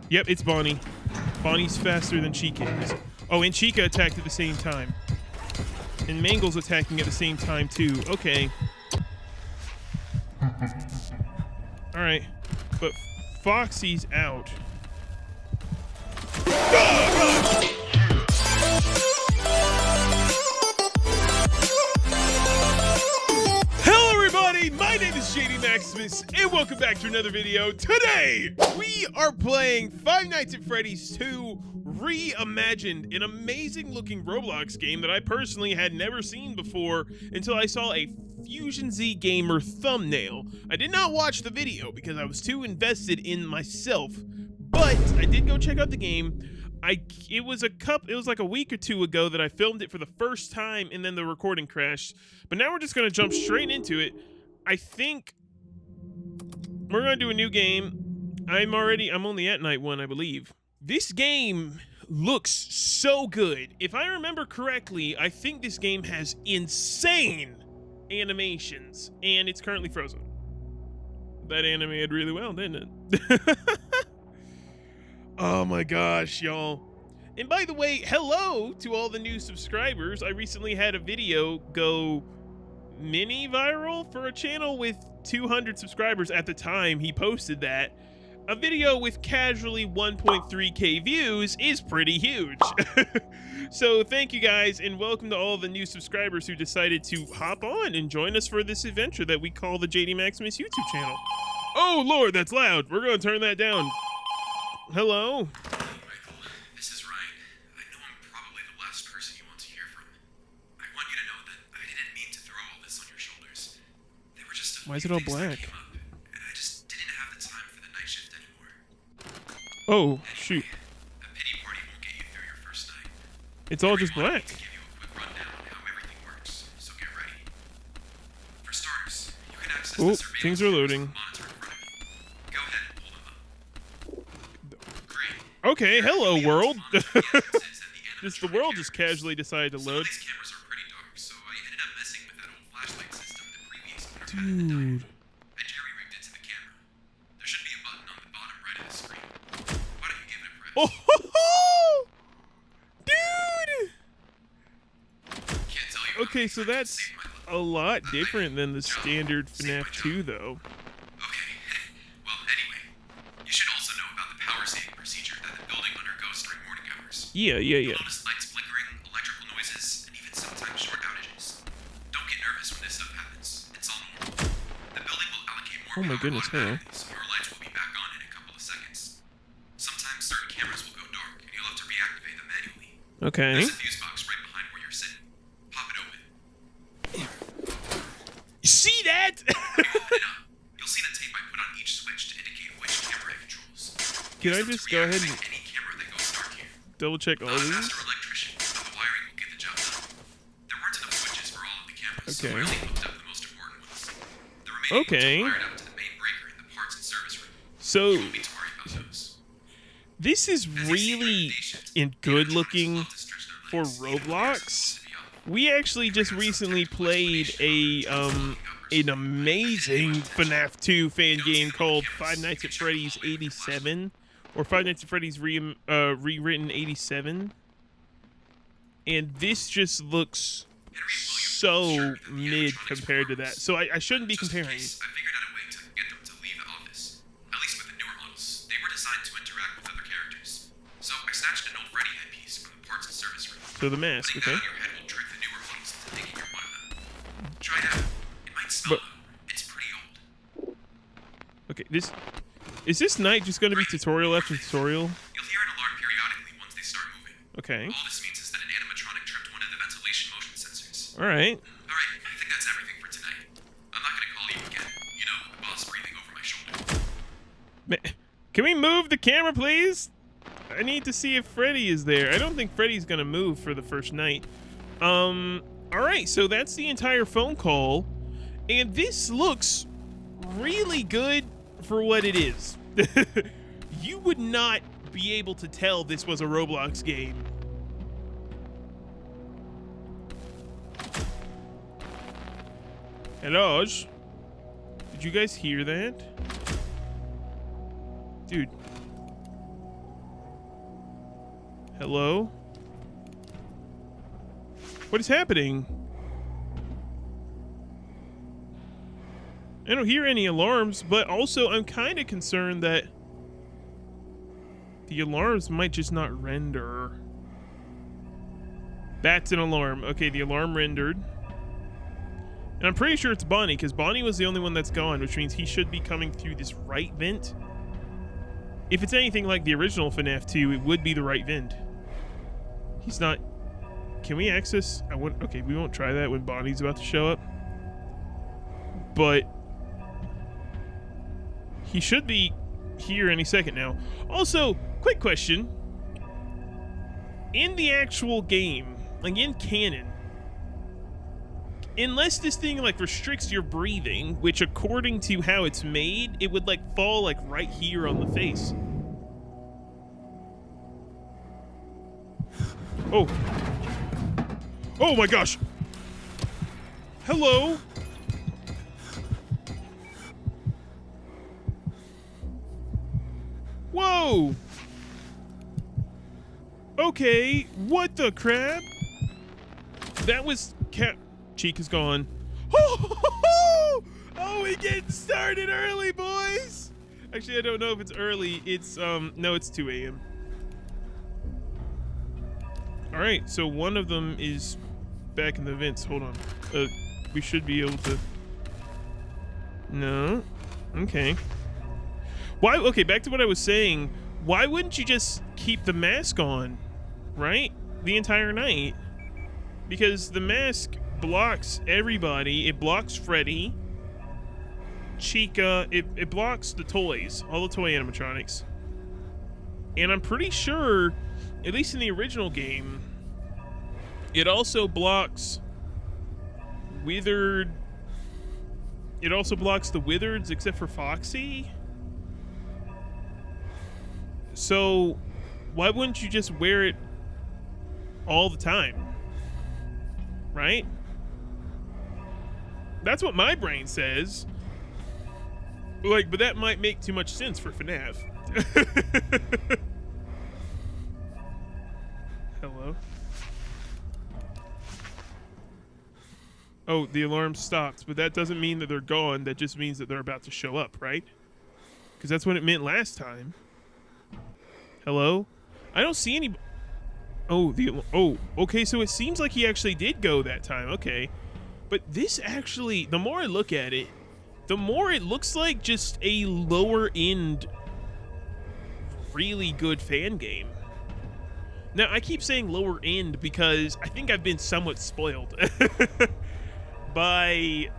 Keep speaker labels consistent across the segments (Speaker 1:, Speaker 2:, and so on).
Speaker 1: Yep, it's Bonnie. Bonnie's faster than Chica is. Oh, and Chica attacked at the same time. And Mangle's attacking at the same time, too. Okay. Alright. But Foxy's out. Hello everybody, my name is JDMAXIMUS, and welcome back to another video. Today, we are playing Five Nights at Freddy's 2 Reimagined, an amazing looking Roblox game that I personally had never seen before until I saw a Fusion Z Gamer thumbnail. I did not watch the video because I was too invested in myself, but I did go check out the game. It was like a week or two ago that I filmed it for the first time, and then the recording crashed. But now we're just gonna jump straight into it. I think we're gonna do a new game. I'm only at night 1, I believe. This game looks so good. If I remember correctly, I think this game has insane animations, and it's currently frozen. That animated really well, didn't it? Oh my gosh, y'all. And by the way, hello to all the new subscribers. I recently had a video go mini viral for a channel with 200 subscribers at the time he posted that. A video with casually 1.3k views is pretty huge. So thank you guys, and welcome to all the new subscribers who decided to hop on and join us for this adventure that we call the JDMAXIMUS YouTube channel. Oh Lord, that's loud. We're gonna turn that down. Hello?
Speaker 2: Michael, this is Ryan. I know I'm probably the last person you want to hear from. I want you to know that I didn't mean to throw all this on your shoulders. They were just a
Speaker 1: Why is it all
Speaker 2: few things that
Speaker 1: black?
Speaker 2: came up, and I just didn't have the time for the night shift anymore.
Speaker 1: Oh,
Speaker 2: Anyway,
Speaker 1: shoot.
Speaker 2: a pity party won't get you through your first night.
Speaker 1: It's all just
Speaker 2: I really
Speaker 1: black.
Speaker 2: wanted to give you a quick rundown on how everything works, so get ready. For starters, you can access
Speaker 1: Oh,
Speaker 2: the surveillance
Speaker 1: things are
Speaker 2: cameras
Speaker 1: loading.
Speaker 2: on the monitor in front of you. Go ahead and pull them up. Great.
Speaker 1: Okay, hello world.
Speaker 2: Just
Speaker 1: Just the world just casually decided to load.
Speaker 2: These cameras are pretty dark, so I ended up messing with that old flashlight system the previous owner had in the diner.
Speaker 1: Dude.
Speaker 2: I jerry-rigged it to the camera. There should be a button on the bottom right of the screen. Why don't you give it a press?
Speaker 1: Oh, ho, ho! Dude.
Speaker 2: Can't tell you how
Speaker 1: Okay,
Speaker 2: many
Speaker 1: so
Speaker 2: times it
Speaker 1: that's
Speaker 2: saved my life.
Speaker 1: a lot different than the standard Fnaf 2, though.
Speaker 2: Okay. Well, anyway, you should also know about the power saving procedure that the building undergoes during morning hours.
Speaker 1: Yeah.
Speaker 2: You'll notice lights flickering, electrical noises, and even sometimes short outages. Don't get nervous when this stuff happens. It's all normal. The building will allocate more
Speaker 1: Oh my
Speaker 2: power
Speaker 1: goodness, hello.
Speaker 2: automatically, so your lights will be back on in a couple of seconds. Sometimes certain cameras will go dark, and you'll have to reactivate them manually.
Speaker 1: Okay.
Speaker 2: There's a fuse box right behind where you're sitting. Pop it open.
Speaker 1: You see that?
Speaker 2: When you open it up, you'll see the tape I put on each switch to indicate which camera it controls.
Speaker 1: Can I
Speaker 2: Use them
Speaker 1: just
Speaker 2: to
Speaker 1: go ahead and
Speaker 2: reactivate any camera that goes dark here.
Speaker 1: double check all
Speaker 2: Not a
Speaker 1: these?
Speaker 2: master electrician, but the wiring will get the job done. There weren't enough switches for all of the cameras, so
Speaker 1: Okay.
Speaker 2: I only hooked up the most important ones. The remaining
Speaker 1: Okay.
Speaker 2: ones are wired up to the main breaker in the parts and service room.
Speaker 1: So
Speaker 2: You won't need to worry about those.
Speaker 1: this is
Speaker 2: As you see during
Speaker 1: really
Speaker 2: day shift,
Speaker 1: in
Speaker 2: the
Speaker 1: good
Speaker 2: animatronics
Speaker 1: looking
Speaker 2: love to stretch their
Speaker 1: for
Speaker 2: legs, even when they're
Speaker 1: Roblox.
Speaker 2: supposed to be up.
Speaker 1: We actually just recently played an amazing Fnaf 2 fan game called Five Nights at Freddy's 87, or Five Nights at Freddy's rewritten 87, and this just looks so mid compared to that. So I shouldn't be
Speaker 2: Just in
Speaker 1: comparing.
Speaker 2: case, I figured out a way to get them to leave the office. At least with the newer models. They were designed to interact with other characters. So I snatched an old Freddy headpiece from the parts and service room.
Speaker 1: So the mask,
Speaker 2: Putting
Speaker 1: okay.
Speaker 2: that on your head will trick the newer models into thinking you're one of them. Try it out. It might smell though. It's pretty old.
Speaker 1: Okay, is this night just going to be tutorial after tutorial?
Speaker 2: You'll hear an alarm periodically once they start moving.
Speaker 1: Okay.
Speaker 2: All this means is that an animatronic tripped one of the ventilation motion sensors.
Speaker 1: All right.
Speaker 2: Alright, I think that's everything for tonight. I'm not gonna call you again. You know, the boss breathing over my shoulder.
Speaker 1: Can we move the camera, please? I need to see if Freddy is there. I don't think Freddy's gonna move for the first night. All right, so that's the entire phone call, and this looks really good for what it is. You would not be able to tell this was a Roblox game. Hello? Did you guys hear that? Dude. Hello? What is happening? I don't hear any alarms, but also I'm kind of concerned that the alarms might just not render. That's an alarm. Okay, the alarm rendered. And I'm pretty sure it's Bonnie, because Bonnie was the only one that's gone, which means he should be coming through this right vent. If it's anything like the original FNAF 2, it would be the right vent. He's not... Can we access... Okay, we won't try that when Bonnie's about to show up. But... he should be here any second now. Also, quick question. In the actual game, like in canon, unless this thing like restricts your breathing, which according to how it's made, it would like fall like right here on the face. Oh. Oh my gosh. Hello. Whoa! Okay, what the crap? That was Chica's gone. Oh, we getting started early, boys! Actually, I don't know if it's early. It's, no, it's 2 a.m. Alright, so one of them is back in the vents. Hold on. We should be able to... No? Okay. Why? Okay, back to what I was saying. Why wouldn't you just keep the mask on, right? The entire night? Because the mask blocks everybody. It blocks Freddy, Chica. It blocks the toys, all the toy animatronics. And I'm pretty sure, at least in the original game, it also blocks Withered. It also blocks the Withereds except for Foxy. So, why wouldn't you just wear it all the time? Right? That's what my brain says. Like, but that might make too much sense for FNAF. Hello? Oh, the alarm stopped, but that doesn't mean that they're gone. That just means that they're about to show up, right? Because that's what it meant last time. Hello? I don't see any... Oh, okay, so it seems like he actually did go that time. Okay. But this actually, the more I look at it, the more it looks like just a lower end, really good fan game. Now, I keep saying lower end because I think I've been somewhat spoiled by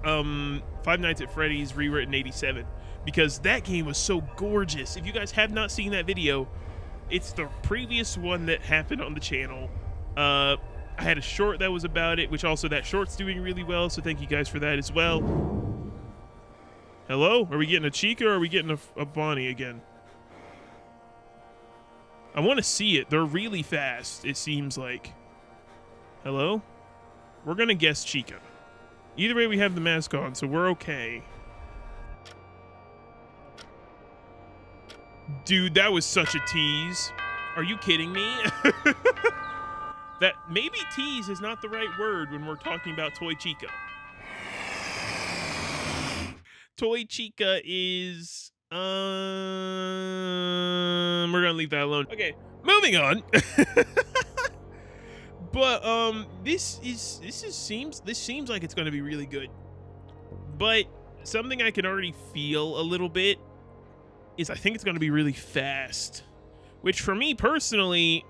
Speaker 1: Five Nights at Freddy's Rewritten 87. Because that game was so gorgeous. If you guys have not seen that video, it's the previous one that happened on the channel. I had a short that was about it, which also that short's doing really well, so thank you guys for that as well. Hello? Are we getting a Chica or are we getting a Bonnie again? I want to see it. They're really fast, it seems like. Hello? We're going to guess Chica. Either way, we have the mask on, so we're okay. Dude, that was such a tease. Are you kidding me? That maybe tease is not the right word when we're talking about Toy Chica. Toy Chica is we're gonna leave that alone. Okay, moving on. But this seems like it's gonna be really good. But something I can already feel a little bit is I think it's going to be really fast, which for me personally,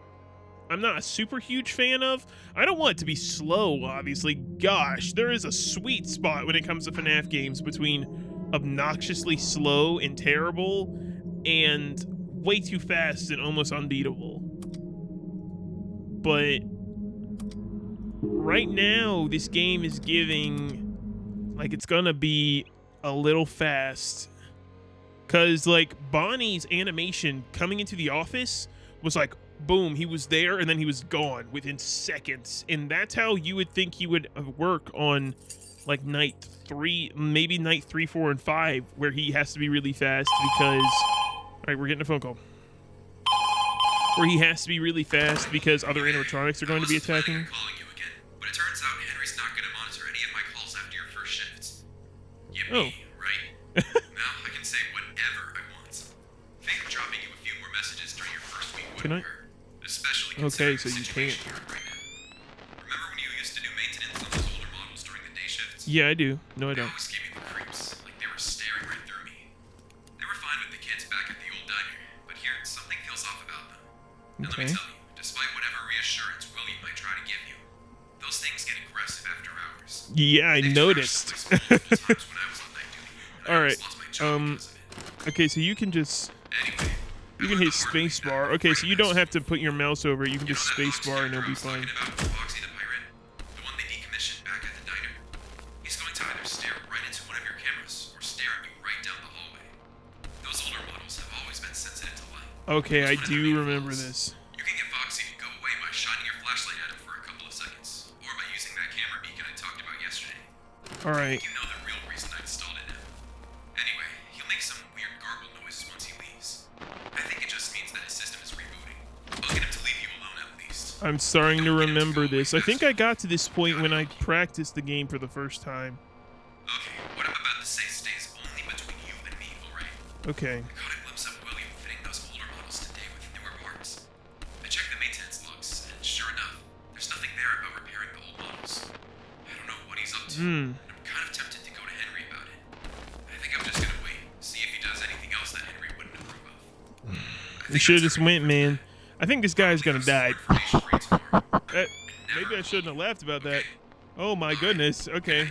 Speaker 1: I'm not a super huge fan of. I don't want it to be slow, obviously. Gosh, there is a sweet spot when it comes to FNAF games between obnoxiously slow and terrible and way too fast and almost unbeatable. But right now, this game is giving like it's going to be a little fast. Because, like, Bonnie's animation coming into the office was like, boom, he was there, and then he was gone within seconds. And that's how you would think he would work on, like, night 3, maybe night 3, 4, and 5, where he has to be really fast because... All right, we're getting a phone call. where he has to be really fast because other animatronics are going to be attacking.
Speaker 2: I'm calling you again, but it turns out Henry's not going to monitor any of my calls after your first shifts. Yippee, right? Now I can say whatever I want. Think dropping you a few more messages during your first week wouldn't hurt. Especially
Speaker 1: Okay,
Speaker 2: considering
Speaker 1: so
Speaker 2: the
Speaker 1: you
Speaker 2: situation
Speaker 1: can't.
Speaker 2: you're in right now. Remember when you used to do maintenance on those older models during the day shifts?
Speaker 1: Yeah, I do. No, I
Speaker 2: They
Speaker 1: don't.
Speaker 2: always gave me the creeps, like they were staring right through me. They were fine with the kids back at the old diner, but here something feels off about them. And let me tell you, despite whatever reassurance William might try to give you, those things get aggressive after hours.
Speaker 1: Yeah, I noticed. All right. Okay, so you can just hit spacebar. Okay, so you don't have to put your mouse over it. You can just spacebar and it'll be fine.
Speaker 2: Foxy the pirate, the one they decommissioned back at the diner. He's going to either stare right into one of your cameras or stare at you right down the hallway. Those older models have always been sensitive to light.
Speaker 1: Okay, I do remember this.
Speaker 2: You can get Foxy to go away by shining your flashlight at him for a couple of seconds, or by using that camera beacon I talked about yesterday.
Speaker 1: All right.
Speaker 2: You know the real reason I installed it now. Anyway, he'll make some weird gargle noises once he leaves. I think it just means that his system is rebooting. I'll get him to leave you alone at least.
Speaker 1: I'm starting to remember this. I think I got to this point when I practiced the game for the first time.
Speaker 2: Okay, what I'm about to say stays only between you and me, alright?
Speaker 1: Okay.
Speaker 2: I caught a glimpse of William fitting those older models today with newer parts. I checked the maintenance logs, and sure enough, there's nothing there about repairing the old models. I don't know what he's up to, and I'm kind of tempted to go to Henry about it. I think I'm just gonna wait, see if he does anything else that Henry wouldn't approve of.
Speaker 1: You should have just went, man. I think this guy's gonna die. Maybe I shouldn't have laughed about that. Oh my goodness. Okay.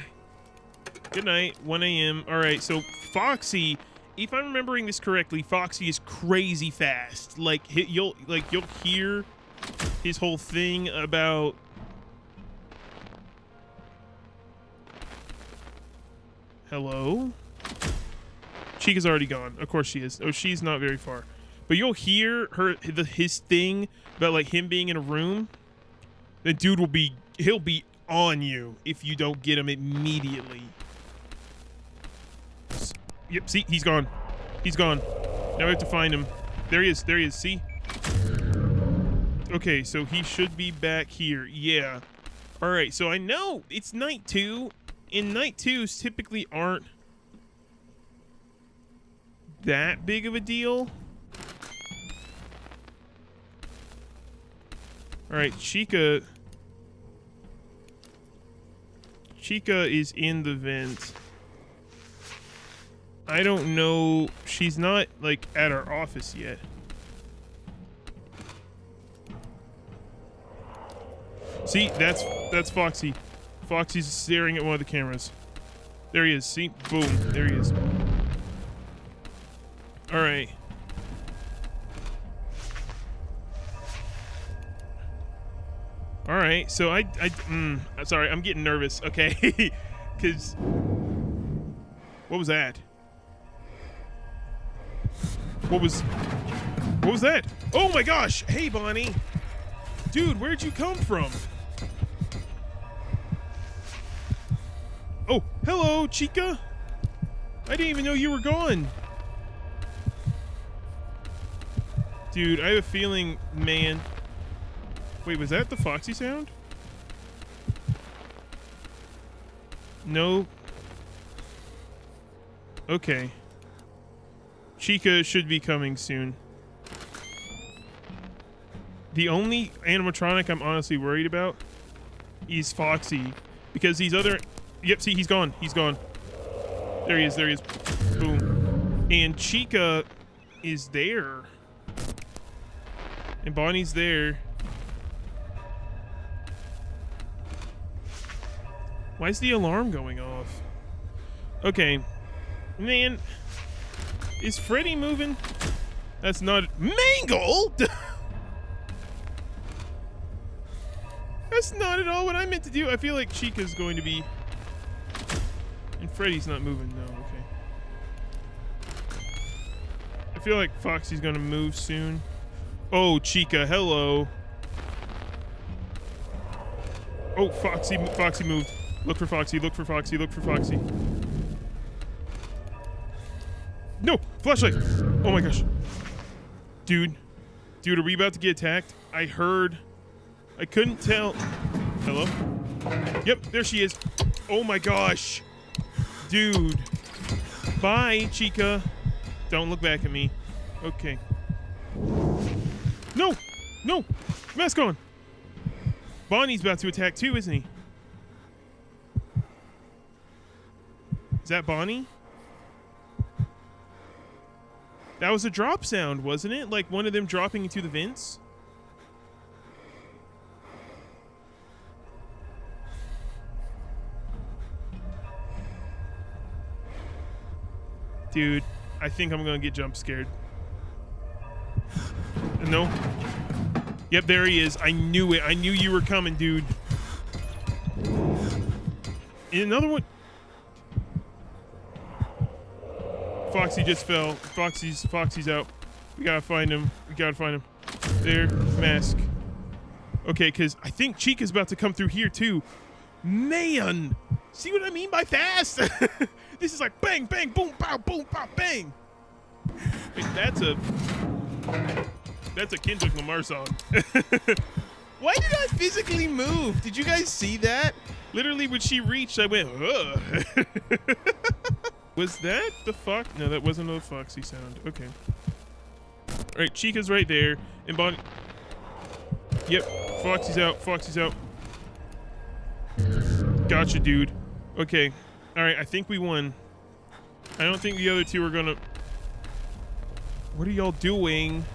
Speaker 1: Good night. 1 a.m. All right. So Foxy, if I'm remembering this correctly, Foxy is crazy fast. Like you'll hear his whole thing about. Hello? Chica's already gone. Of course she is. Oh, she's not very far. But you'll hear his thing about like him being in a room. The dude he'll be on you if you don't get him immediately. Yep, see, he's gone. He's gone. Now we have to find him. There he is. There he is. See? Okay, so he should be back here. Yeah. All right, so I know it's night 2. And night 2s typically aren't that big of a deal. All right, Chica is in the vent. I don't know. She's not like at our office yet. See, that's Foxy. Foxy's staring at one of the cameras. There he is. See? Boom. There he is. All right. All right. So sorry, I'm getting nervous. Okay. Cuz what was that? What was that? Oh my gosh. Hey, Bonnie. Dude, where'd you come from? Oh, hello, Chica. I didn't even know you were gone. Dude, I have a feeling, man. Wait, was that the Foxy sound? No. Okay. Chica should be coming soon. The only animatronic I'm honestly worried about is Foxy. Because these other... Yep, see, he's gone. He's gone. There he is. There he is. Boom. And Chica is there. And Bonnie's there. Why is the alarm going off? Okay. Man. Is Freddy moving? That's not... Mangled?! That's not at all what I meant to do. I feel like Chica's going to be... And Freddy's not moving. No, okay. I feel like Foxy's going to move soon. Oh, Chica, hello. Oh, Foxy moved. Look for Foxy, look for Foxy, look for Foxy. No! Flashlight! Oh my gosh. Dude. Dude, are we about to get attacked? I heard. I couldn't tell. Hello? Yep, there she is. Oh my gosh. Dude. Bye, Chica. Don't look back at me. Okay. No! No! Mask on! Bonnie's about to attack too, isn't he? Is that Bonnie? That was a drop sound, wasn't it? Like one of them dropping into the vents? Dude, I think I'm gonna get jump scared. No. Yep, there he is. I knew it. I knew you were coming, dude. Another one. Foxy just fell. Foxy's out. We gotta find him. There, mask. Okay, because I think Chica's about to come through here too. Man, see what I mean by fast? This is like bang, bang, boom, pow, bang. Wait, that's a Kendrick Lamar song. Why did I physically move? Did you guys see that? Literally, when she reached, I went, ugh. Was that the fox? No, that wasn't a Foxy sound. Okay. All right, Chica's right there. And Bonnie. Yep, Foxy's out. Gotcha, dude. Okay. All right, I think we won. I don't think the other two are gonna... What are y'all doing?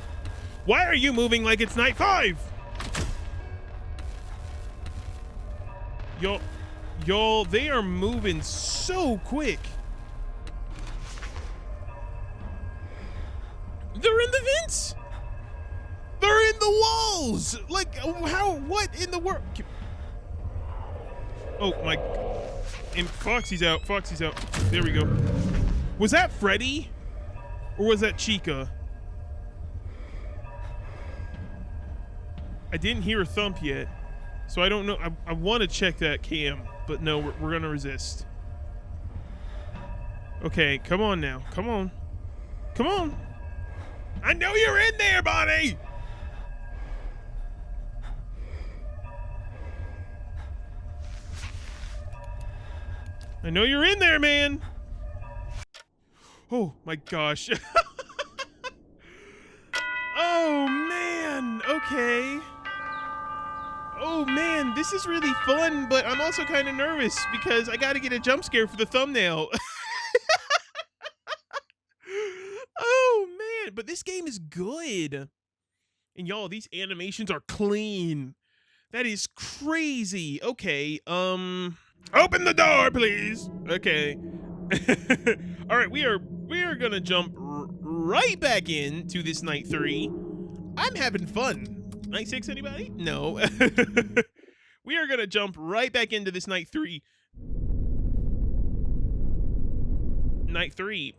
Speaker 1: Why are you moving like it's night 5? Y'all, they are moving so quick. They're in the vents. They're in the walls. Like, how? What in the world? Oh my! And Foxy's out. There we go. Was that Freddy, or was that Chica? I didn't hear a thump yet, so I don't know. I want to check that cam, but no, we're gonna resist. Okay, come on now. Come on. I know you're in there, Bonnie! I know you're in there, man! Oh my gosh. Oh man, okay. Oh man, this is really fun, but I'm also kind of nervous because I gotta get a jump scare for the thumbnail. Oh man, but this game is good. And y'all, these animations are clean. That is crazy. Okay, open the door, please. Okay. All right, we are gonna jump right back into this night 3. I'm having fun. Night 6, anybody? No. We are gonna jump right back into this night 3. Night 3.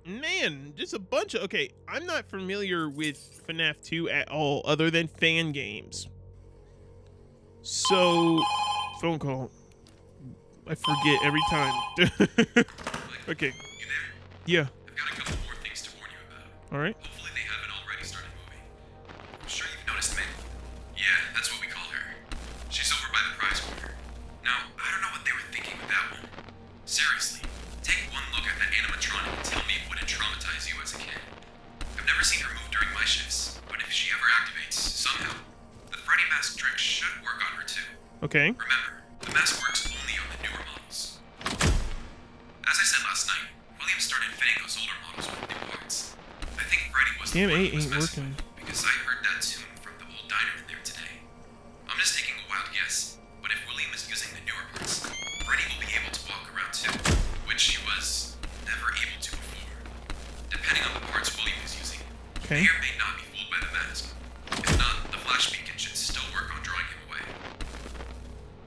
Speaker 1: Man, just a bunch of, okay, I'm not familiar with Fnaf 2 at all, other than fan games. So, phone call. I forget every time. Okay.
Speaker 2: You there?
Speaker 1: Yeah.
Speaker 2: I've got a couple more things to warn you about.
Speaker 1: All right.
Speaker 2: Hopefully they haven't already started moving. I'm sure you've noticed me. Yeah, that's what we call her. She's over by the prize corner. Now, I don't know what they were thinking with that one. Seriously, take one look at that animatronic and tell me it wouldn't traumatize you as a kid. I've never seen her move during my shifts, but if she ever activates, somehow, the Freddy mask trick should work on her too.
Speaker 1: Okay.
Speaker 2: Remember, the mask works only on the newer models. As I said last night, William started fitting those older models with new parts. I think Freddy was the
Speaker 1: Cam
Speaker 2: one
Speaker 1: 8
Speaker 2: who was
Speaker 1: ain't
Speaker 2: messing
Speaker 1: working.
Speaker 2: with, because I heard that tune from the old diner in there today. I'm just taking a wild guess, but if William is using the newer parts, Freddy will be able to walk around too, which he was never able to before. Depending on the parts William is using,
Speaker 1: Okay.
Speaker 2: he may or may not be fooled by the mask. If not, the flash beacon should still work on drawing him away.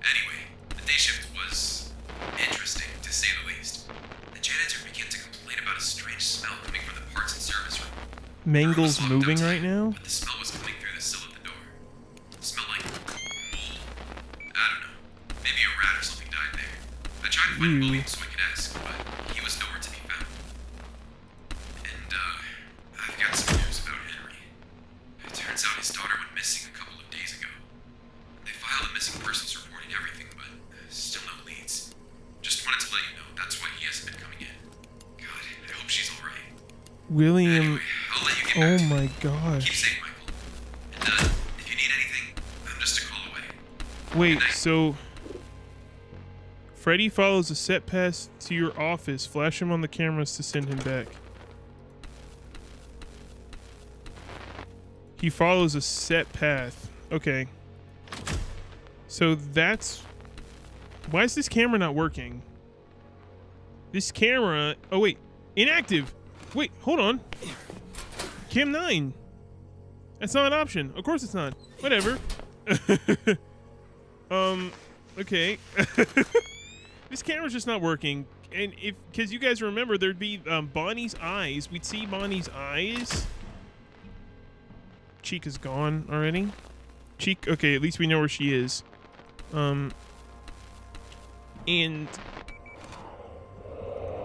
Speaker 2: Anyway, the day shift was interesting, to say the least. The janitor began to complain about a strange smell coming from the parts and service room.
Speaker 1: Mangle's moving right now.
Speaker 2: But the smell was coming through the sill of the door. It smelled like mold. I don't know. Maybe a rat or something died there. I tried to find William so I could ask, but he was nowhere to be found. And, I've got
Speaker 1: William.
Speaker 2: Anyway, I'll let you get back
Speaker 1: Oh
Speaker 2: to it.
Speaker 1: my
Speaker 2: Keep
Speaker 1: gosh.
Speaker 2: safe, Michael. And if you need anything, I'm just a call away.
Speaker 1: Wait, so Freddy follows a set path to your office. Flash him on the cameras to send him back. He follows a set path. Okay. So that's... Why is this camera not working? This camera... Oh, wait. Inactive. Wait, hold on. Cam 9. That's not an option. Of course it's not. Whatever. Okay. This camera's just not working. And if... Because you guys remember, there'd be Bonnie's eyes. We'd see Bonnie's eyes. Chica's gone already. Okay, at least we know where she is. And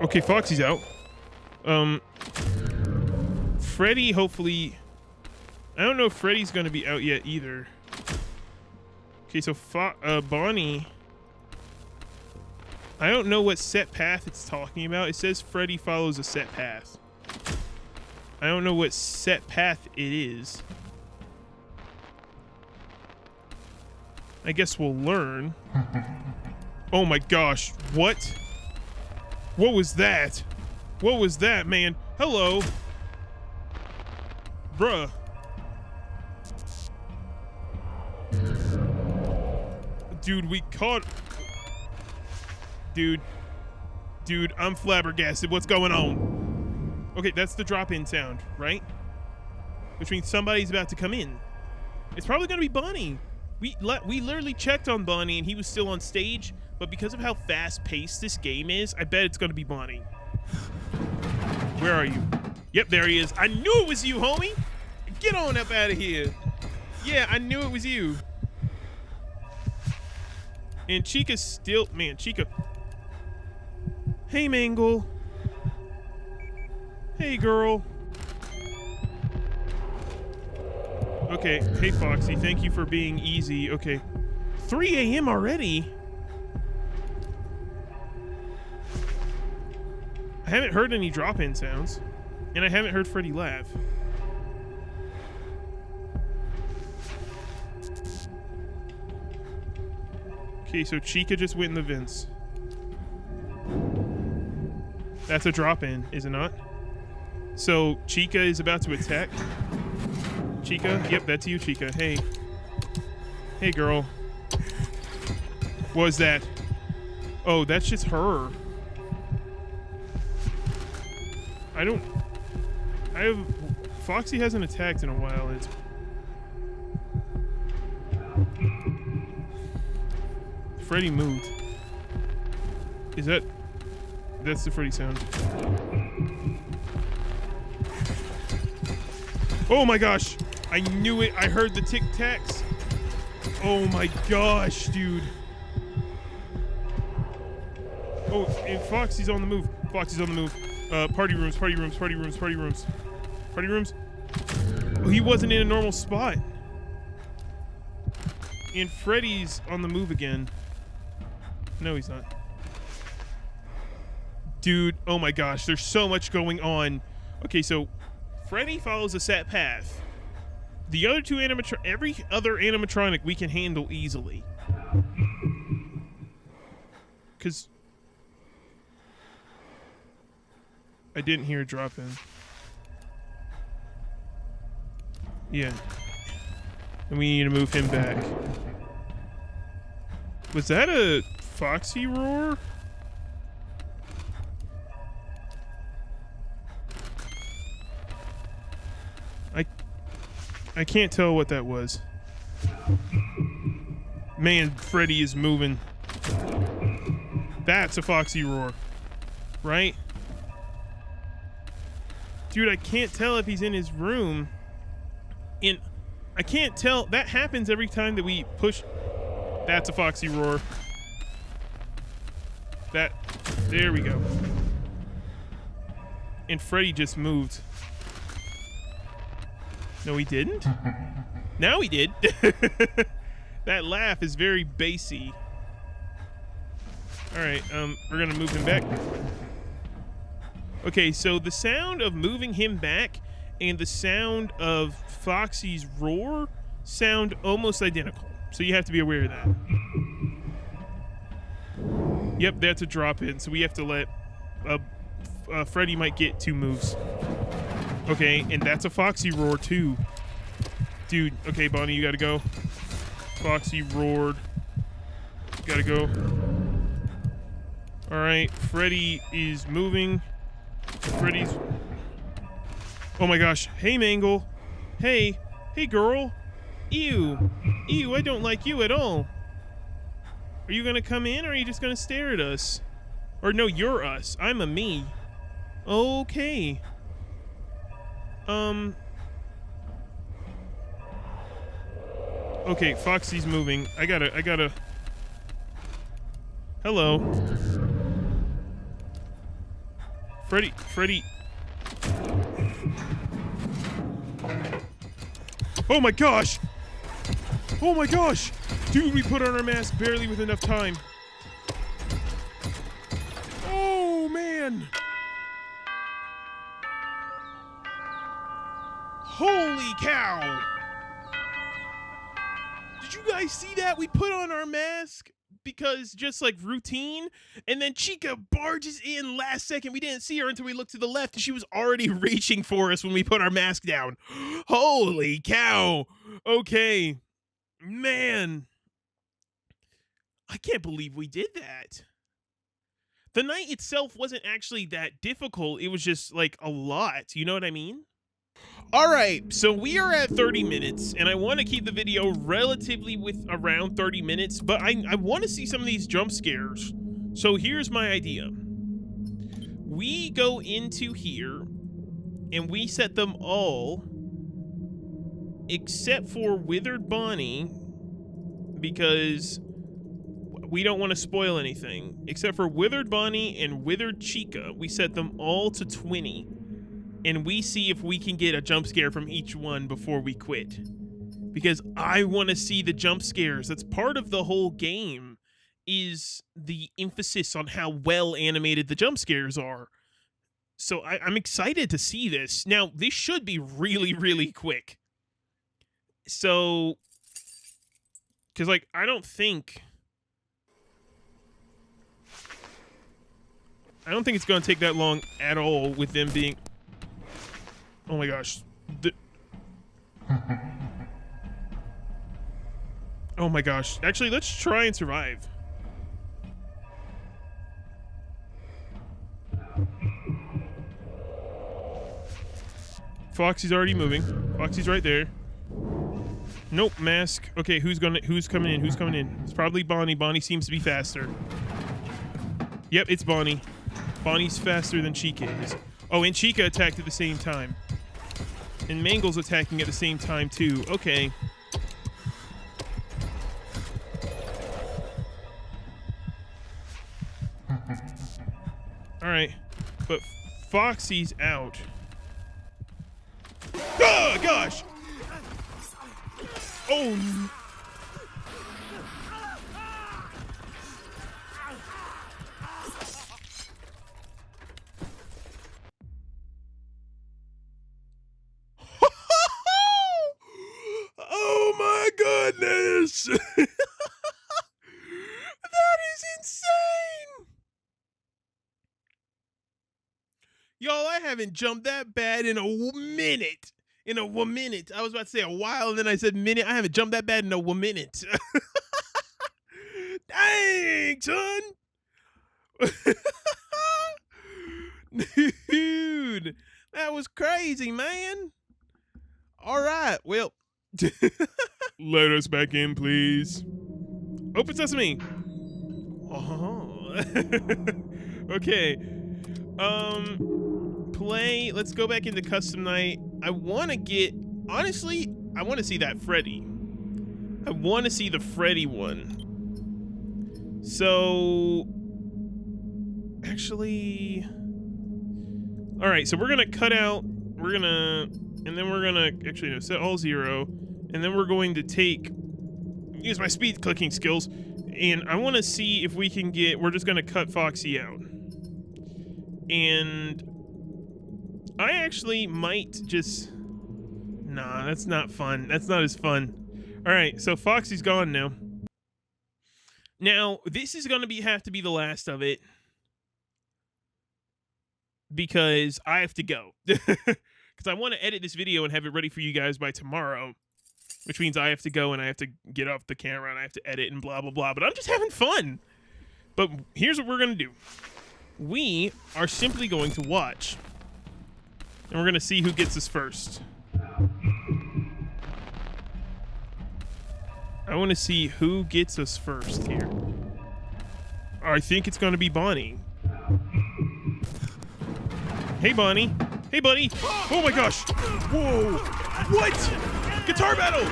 Speaker 1: okay, Foxy's out. Freddy, hopefully. I don't know if Freddy's gonna be out yet either. Okay, so Bonnie. I don't know what set path it's talking about. It says Freddy follows a set path. I don't know what set path it is. I guess we'll learn. Oh my gosh, what? What was that? What was that, man? Hello. Bruh. Dude, we caught... Dude, I'm flabbergasted. What's going on? Okay, that's the drop-in sound, right? Which means somebody's about to come in. It's probably gonna be Bonnie. We literally checked on Bonnie and he was still on stage, but because of how fast-paced this game is, I bet it's gonna be Bonnie. Where are you? Yep, there he is. I knew it was you, homie. Get on up out of here. Yeah, I knew it was you. And Chica's still... Man, Chica... Hey, Mangle. Hey, girl. Okay. Hey, Foxy. Thank you for being easy. Okay. 3 a.m. already? I haven't heard any drop-in sounds. And I haven't heard Freddy laugh. Okay, so Chica just went in the vents. That's a drop-in, is it not? So Chica is about to attack. Chica? Yep, that's you, Chica. Hey. Hey, girl. What was that? Oh, that's just her. Foxy hasn't attacked in a while. Freddy moved. That's the Freddy sound. Oh my gosh! I knew it! I heard the tic-tacs! Oh my gosh, dude! Oh, and Foxy's on the move. Foxy's on the move. Party rooms, party rooms, party rooms, party rooms. Party rooms? Oh, he wasn't in a normal spot. And Freddy's on the move again. No, he's not. Dude, oh my gosh, there's so much going on. Okay, so Freddy follows a set path. The other two every other animatronic we can handle easily. Cause I didn't hear a drop in. Yeah. And we need to move him back. Was that a Foxy roar? I can't tell what that was. Man, Freddy is moving. That's a Foxy roar, right? Dude, I can't tell if he's in his room. And I can't tell. That happens every time that we push. That's a Foxy roar. There we go. And Freddy just moved. No, he didn't? Now he did. That laugh is very bassy. Alright, we're gonna move him back. Okay, so the sound of moving him back and the sound of Foxy's roar sound almost identical. So you have to be aware of that. Yep, that's a drop in. So we have to let Freddy might get 2 moves. Okay, and that's a Foxy roar too. Dude, okay, Bonnie, you gotta go. Foxy roared. Gotta go. Alright, Freddy is moving. Freddy's... Oh my gosh. Hey, Mangle. Hey. Hey, girl. Ew. Ew, I don't like you at all. Are you gonna come in, or are you just gonna stare at us? Or no, you're us. I'm a me. Okay. Okay, Foxy's moving. I gotta... Hello. Freddy. Oh my gosh! Oh my gosh! Dude, we put on our mask barely with enough time. Oh man! Holy cow! Did you guys see that? We put on our mask because just like routine, and then Chica barges in last second. We didn't see her until we looked to the left, and she was already reaching for us when we put our mask down. Holy cow! Okay, man, I can't believe we did that. The night itself wasn't actually that difficult. It was just like a lot. You know what I mean? All right, so we are at 30 minutes, and I want to keep the video relatively with around 30 minutes, but I want to see some of these jump scares. So here's my idea. We go into here, and we set them all, except for Withered Bonnie, because we don't want to spoil anything. Except for Withered Bonnie and Withered Chica, we set them all to 20. And we see if we can get a jump scare from each one before we quit. Because I want to see the jump scares. That's part of the whole game, is the emphasis on how well animated the jump scares are. So I'm excited to see this. Now, this should be really, really quick. So, because like, I don't think it's going to take that long at all with them being... Oh my gosh. Oh my gosh. Actually, let's try and survive. Foxy's already moving. Foxy's right there. Nope, mask. Okay, who's coming in? Who's coming in? It's probably Bonnie. Bonnie seems to be faster. Yep, it's Bonnie. Bonnie's faster than Chica is. Oh, and Chica attacked at the same time. And Mangle's attacking at the same time, too. Okay. Alright. But Foxy's out. Oh, gosh! Oh, oh my goodness! That is insane! Y'all, I haven't jumped that bad in a minute. In a minute. I was about to say a while, and then I said minute. I haven't jumped that bad in a minute. Dang, son! Dude, that was crazy, man. All right, well, let us back in, please. Open sesame. Oh, okay. Play. Let's go back into custom night. I want to get. Honestly, I want to see that Freddy. I want to see the Freddy one. So, actually. All right, so we're gonna cut out. And then we're gonna actually no, set all 0, and then we're going to use my speed clicking skills, and I want to see if we can get. We're just gonna cut Foxy out, and I actually might just... Nah, that's not fun. That's not as fun. All right, so Foxy's gone now. Now, this is going to have to be the last of it. Because I have to go. Because I want to edit this video and have it ready for you guys by tomorrow. Which means I have to go and I have to get off the camera and I have to edit and blah, blah, blah. But I'm just having fun. But here's what we're going to do. We are simply going to watch. And we're going to see who gets us first. I want to see who gets us first here. I think it's going to be Bonnie. Hey, Bonnie. Hey, buddy. Oh, my gosh. Whoa. What? Guitar battle.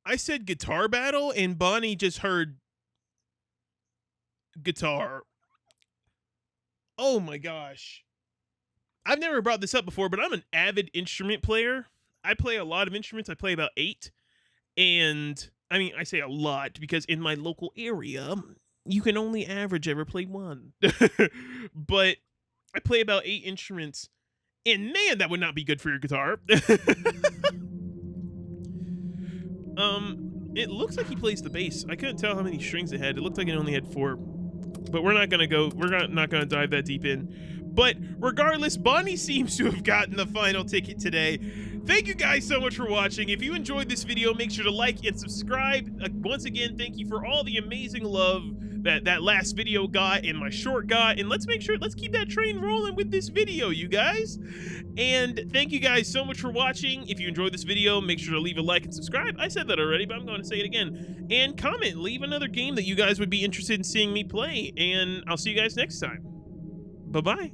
Speaker 1: I said guitar battle, and Bonnie just heard guitar. Oh my gosh. I've never brought this up before, but I'm an avid instrument player. I play a lot of instruments. I play about 8. And I mean, I say a lot because in my local area, you can only average ever play 1. But I play about 8 instruments. And man, that would not be good for your guitar. It looks like he plays the bass. I couldn't tell how many strings it had. It looked like it only had 4. But we're not gonna dive that deep in. But regardless, Bonnie seems to have gotten the final ticket today. Thank you guys so much for watching. If you enjoyed this video, make sure to like and subscribe. Once again, thank you for all the amazing love that last video got and my short got. And let's keep that train rolling with this video, you guys. And thank you guys so much for watching. If you enjoyed this video, make sure to leave a like and subscribe. I said that already, but I'm going to say it again. And comment, leave another game that you guys would be interested in seeing me play. And I'll see you guys next time. Bye-bye.